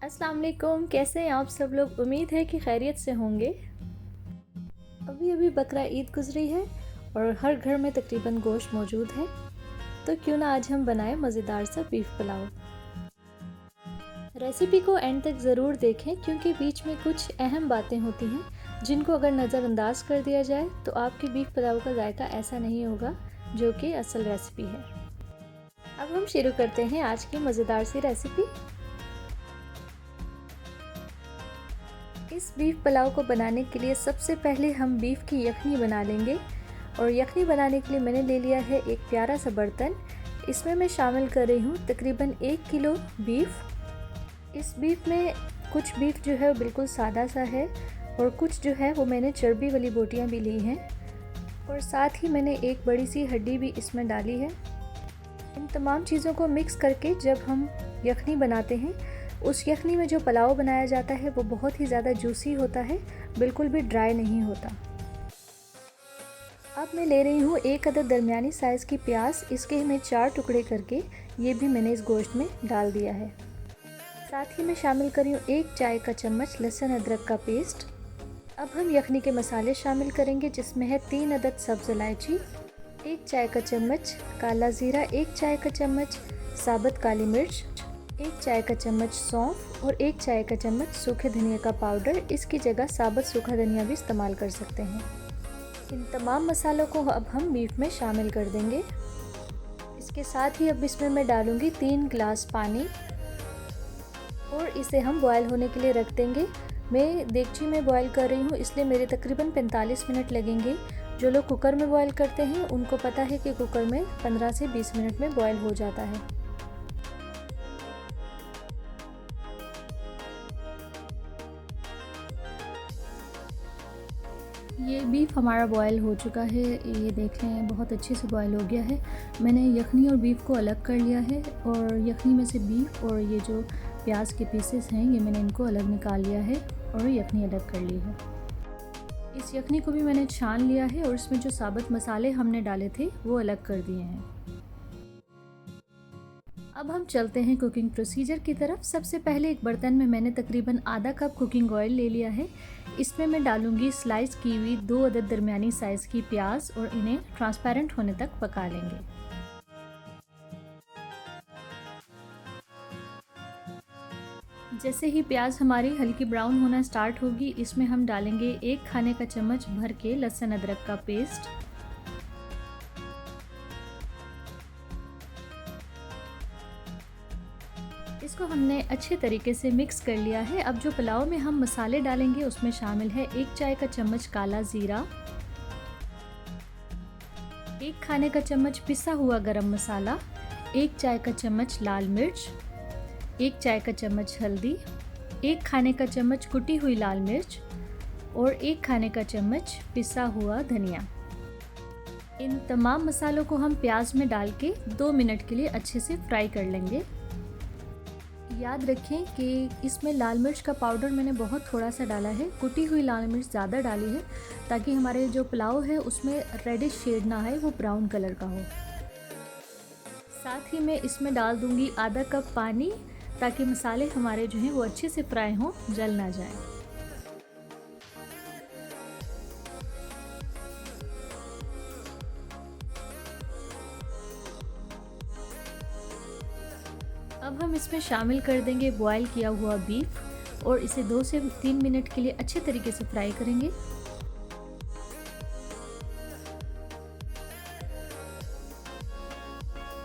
अस्सलाम वालेकुम, कैसे हैं आप सब लोग। उम्मीद है कि खैरियत से होंगे। अभी अभी बकरा ईद गुजरी है और हर घर में तकरीबन गोश्त मौजूद है, तो क्यों ना आज हम बनाएं मज़ेदार सा बीफ पुलाव। रेसिपी को एंड तक ज़रूर देखें क्योंकि बीच में कुछ अहम बातें होती हैं जिनको अगर नज़रअंदाज कर दिया जाए तो आपके बीफ पुलाव का जायका ऐसा नहीं होगा जो कि असल रेसिपी है। अब हम शुरू करते हैं आज की मज़ेदार सी रेसिपी। इस बीफ पुलाव को बनाने के लिए सबसे पहले हम बीफ की यखनी बना लेंगे और यखनी बनाने के लिए मैंने ले लिया है एक प्यारा सा बर्तन। इसमें मैं शामिल कर रही हूँ तकरीबन 1 किलो बीफ। इस बीफ में कुछ बीफ जो है वो बिल्कुल सादा सा है और कुछ जो है वो मैंने चर्बी वाली बोटियाँ भी ली हैं और साथ ही मैंने एक बड़ी सी हड्डी भी इसमें डाली है। इन तमाम चीज़ों को मिक्स करके जब हम यखनी बनाते हैं उस यखनी में जो पुलाव बनाया जाता है वो बहुत ही ज़्यादा जूसी होता है, बिल्कुल भी ड्राई नहीं होता। अब मैं ले रही हूँ 1 अदद दरमियानी साइज़ की प्याज। इसके मैं 4 टुकड़े करके ये भी मैंने इस गोश्त में डाल दिया है। साथ ही मैं शामिल कर रही हूँ 1 चाय का चम्मच लहसुन अदरक का पेस्ट। अब हम यखनी के मसाले शामिल करेंगे जिसमें है 3 अदद सब्ज़ इलायची, 1 चाय का चम्मच काला ज़ीरा, 1 चाय का चम्मच साबुत काली मिर्च, 1 चाय का चम्मच सौंफ और 1 चाय का चम्मच सूखे धनिया का पाउडर। इसकी जगह साबुत सूखा धनिया भी इस्तेमाल कर सकते हैं। इन तमाम मसालों को अब हम बीफ में शामिल कर देंगे। इसके साथ ही अब इसमें मैं डालूँगी 3 गिलास पानी और इसे हम बॉयल होने के लिए रख देंगे। मैं देगची में बॉयल कर रही हूँ इसलिए मेरे तकरीबन 45 मिनट लगेंगे। जो लोग कुकर में बॉयल करते हैं उनको पता है कि कुकर में 15 से 20 मिनट में बॉयल हो जाता है। ये बीफ हमारा बॉयल हो चुका है, ये देख लें बहुत अच्छे से बॉयल हो गया है। मैंने यखनी और बीफ को अलग कर लिया है और यखनी में से बीफ और ये जो प्याज के पीसेस हैं ये मैंने इनको अलग निकाल लिया है और यखनी अलग कर ली है। इस यखनी को भी मैंने छान लिया है और इसमें जो साबुत मसाले हमने डाले थे वो अलग कर दिए हैं। अब हम चलते हैं कुकिंग प्रोसीजर की तरफ। सबसे पहले एक बर्तन में मैंने तकरीबन आधा कप कुकिंग ऑयल ले लिया है। इसमें मैं डालूंगी स्लाइस की हुई 2 अदद दरमियानी साइज़ की प्याज और इन्हें ट्रांसपेरेंट होने तक पका लेंगे। जैसे ही प्याज हमारी हल्की ब्राउन होना स्टार्ट होगी इसमें हम डालेंगे 1 खाने का चम्मच भर के लहसुन अदरक का पेस्ट। इसको हमने अच्छे तरीके से मिक्स कर लिया है। अब जो पुलाव में हम मसाले डालेंगे उसमें शामिल है 1 चाय का चम्मच काला ज़ीरा, 1 खाने का चम्मच पिसा हुआ गरम मसाला, 1 चाय का चम्मच लाल मिर्च, 1 चाय का चम्मच हल्दी, 1 खाने का चम्मच कुटी हुई लाल मिर्च और 1 खाने का चम्मच पिसा हुआ धनिया। इन तमाम मसालों को हम प्याज में डाल के 2 मिनट के लिए अच्छे से फ्राई कर लेंगे। याद रखें कि इसमें लाल मिर्च का पाउडर मैंने बहुत थोड़ा सा डाला है, कुटी हुई लाल मिर्च ज़्यादा डाली है ताकि हमारे जो पुलाव है उसमें रेडिश शेड ना आए, वो ब्राउन कलर का हो। साथ ही मैं इसमें डाल दूंगी आधा कप पानी ताकि मसाले हमारे जो हैं वो अच्छे से फ्राई हों, जल ना जाए। अब हम इसमें शामिल कर देंगे बॉयल किया हुआ बीफ और इसे 2 से 3 मिनट के लिए अच्छे तरीके से फ्राई करेंगे।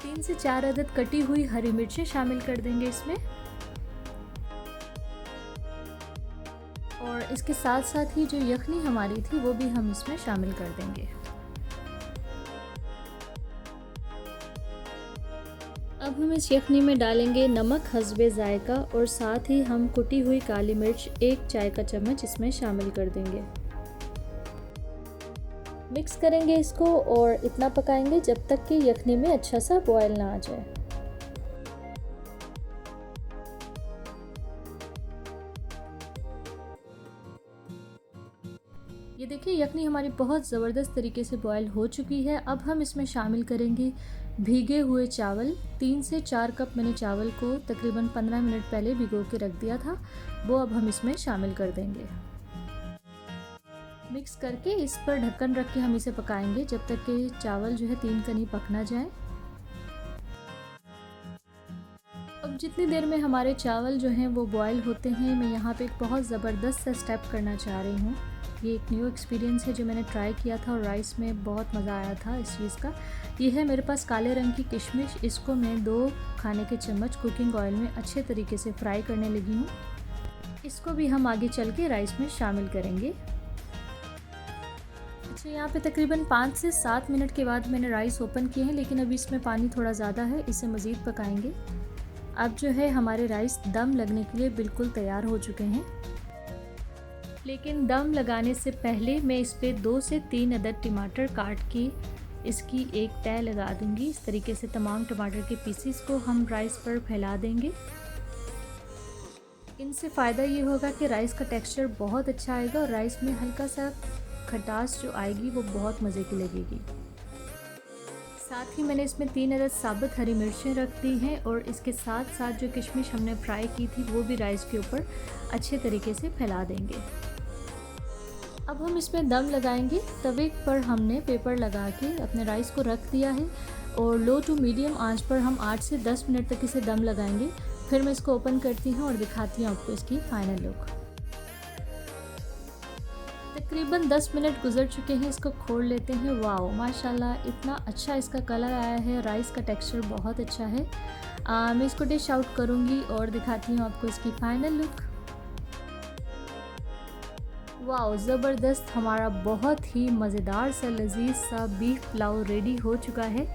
तीन से 4 अदद कटी हुई हरी मिर्चें शामिल कर देंगे इसमें और इसके साथ साथ ही जो यखनी हमारी थी वो भी हम इसमें शामिल कर देंगे। अब हम इस यखनी में डालेंगे नमक हस्बे ज़ायका और साथ ही हम कुटी हुई काली मिर्च 1 चाय का चम्मच इसमें शामिल कर देंगे। मिक्स करेंगे इसको और इतना पकाएंगे जब तक कि यखनी में अच्छा सा बॉयल ना आ जाए। ये देखिए यखनी हमारी बहुत ज़बरदस्त तरीके से बॉयल हो चुकी है। अब हम इसमें शामिल करेंगे भीगे हुए चावल, 3 से 4 कप मैंने चावल को तकरीबन 15 मिनट पहले भिगो के रख दिया था, वो अब हम इसमें शामिल कर देंगे। मिक्स करके इस पर ढक्कन रख के हम इसे पकाएंगे जब तक कि चावल जो है 3 कनी पक ना जाए। अब जितनी देर में हमारे चावल जो हैं वो बॉयल होते हैं, मैं यहाँ पे एक बहुत ज़बरदस्त सा स्टेप करना चाह रही हूँ। ये एक न्यू एक्सपीरियंस है जो मैंने ट्राई किया था और राइस में बहुत मज़ा आया था इस चीज़ का। ये है मेरे पास काले रंग की किशमिश, इसको मैं 2 खाने के चम्मच कुकिंग ऑयल में अच्छे तरीके से फ्राई करने लगी हूँ। इसको भी हम आगे चल के राइस में शामिल करेंगे। अच्छा, यहाँ पे तकरीबन 5 से 7 मिनट के बाद मैंने राइस ओपन किए हैं, लेकिन अभी इसमें पानी थोड़ा ज़्यादा है, इसे मज़ीद पकाएंगे। अब जो है हमारे राइस दम लगने के लिए बिल्कुल तैयार हो चुके हैं, लेकिन दम लगाने से पहले मैं इस पर 2 से 3 अदद टमाटर काट के इसकी एक तह लगा दूंगी। इस तरीके से तमाम टमाटर के पीसीस को हम राइस पर फैला देंगे। इनसे फ़ायदा ये होगा कि राइस का टेक्सचर बहुत अच्छा आएगा और राइस में हल्का सा खटास जो आएगी वो बहुत मज़े की लगेगी। साथ ही मैंने इसमें 3 अदद साबुत हरी मिर्चें रख दी हैं और इसके साथ साथ जो किशमिश हमने फ्राई की थी वो भी राइस के ऊपर अच्छे तरीके से फैला देंगे। अब हम इसमें दम लगाएंगे। तवे पर हमने पेपर लगा के अपने राइस को रख दिया है और लो टू मीडियम आंच पर हम 8 से 10 मिनट तक इसे दम लगाएंगे। फिर मैं इसको ओपन करती हूँ और दिखाती हूँ आपको इसकी फाइनल लुक। तकरीबन 10 मिनट गुजर चुके हैं, इसको खोल लेते हैं। वाओ, माशाल्लाह इतना अच्छा इसका कलर आया है, राइस का टेक्सचर बहुत अच्छा है। मैं इसको डिश आउट करूँगी और दिखाती हूँ आपको इसकी फाइनल लुक। वाओ, ज़बरदस्त, हमारा बहुत ही मज़ेदार सा लजीज सा बीफ पुलाव रेडी हो चुका है।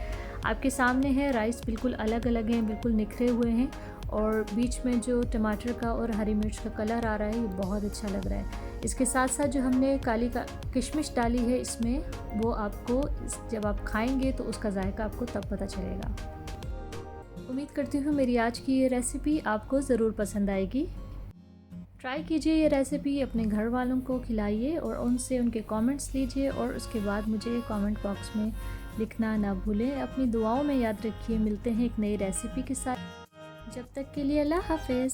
आपके सामने है, राइस बिल्कुल अलग अलग हैं, बिल्कुल निखरे हुए हैं और बीच में जो टमाटर का और हरी मिर्च का कलर आ रहा है ये बहुत अच्छा लग रहा है। इसके साथ साथ जो हमने काली का किशमिश डाली है इसमें, वो आपको जब आप खाएंगे तो उसका जायका आपको तब पता चलेगा। उम्मीद करती हूँ मेरी आज की ये रेसिपी आपको ज़रूर पसंद आएगी। ट्राई कीजिए ये रेसिपी, अपने घर वालों को खिलाइए और उनसे उनके कमेंट्स लीजिए और उसके बाद मुझे कमेंट बॉक्स में लिखना ना भूलें। अपनी दुआओं में याद रखिए। मिलते हैं एक नई रेसिपी के साथ, जब तक के लिए अल्लाह हाफ़िज़।